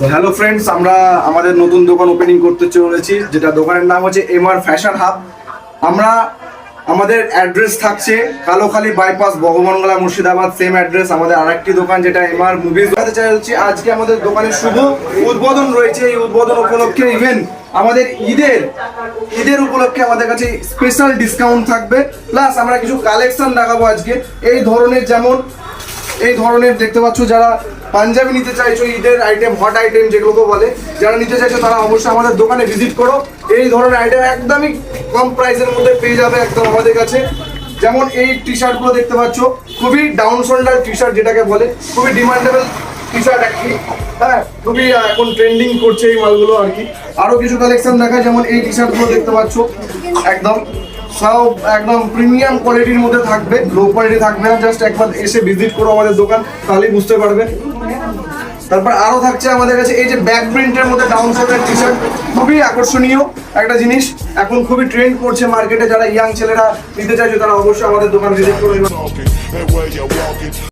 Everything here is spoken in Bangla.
হ্যালো ফ্রেন্ডস, আমরা আমাদের নতুন দোকান ওপেনিং করতে চলেছি, যেটা দোকানের নাম হচ্ছে এমআর ফ্যাশন হাব। আমরা আমাদের অ্যাড্রেস থাকছে Kalokhali bypass, Bhagwangola, Murshidabad. Same address আমাদের আরেকটি দোকান যেটা এমআর মুভিজ চাইছি। আজকে আমাদের দোকানের শুভ উদ্বোধন রয়েছে। এই উদ্বোধন উপলক্ষে ইভেন আমাদের ঈদের উপলক্ষে আমাদের কাছে স্পেশাল ডিসকাউন্ট থাকবে। প্লাস আমরা কিছু কালেকশন দেখাবো আজকে। এই ধরনের দেখতে পাচ্ছ, যারা পাঞ্জাবি নিতে চাইছো, ঈদের আইটেম, হট আইটেম যেগুলোকে বলে, যারা নিতে চাইছো তারা অবশ্যই আমাদের দোকানে ভিজিট করো। এই ধরনের আইটেম একদমই কম প্রাইসের মধ্যে পেয়ে যাবে একদম আমাদের কাছে। যেমন এই টি শার্টগুলো দেখতে পাচ্ছ, খুবই ডাউন শোল্ডার টি শার্ট যেটাকে বলে, খুবই ডিমান্ডেবল টি শার্ট একটি। হ্যাঁ, খুবই এখন ট্রেন্ডিং করছে এই মালগুলো আর কি। আরও কিছু কালেকশন দেখায়, যেমন এই টি শার্টগুলো দেখতে পাচ্ছ, একদম সব একদম প্রিমিয়াম কোয়ালিটির মধ্যে থাকবে, লো কোয়ালিটি থাকবে না। জাস্ট একবার এসে ভিজিট করো আমাদের দোকান, তাহলেই বুঝতে পারবে। তারপর আরো থাকছে আমাদের কাছে এই যে ব্যাক প্রিন্টের মধ্যে ডাউন শোল্ডার টি শার্ট, খুবই আকর্ষণীয় একটা জিনিস, এখন খুবই ট্রেন্ড করছে মার্কেটে। যারা ইয়াং ছেলেরা নিতে চাইছে তারা অবশ্যই আমাদের দোকান ভিজিট করবে।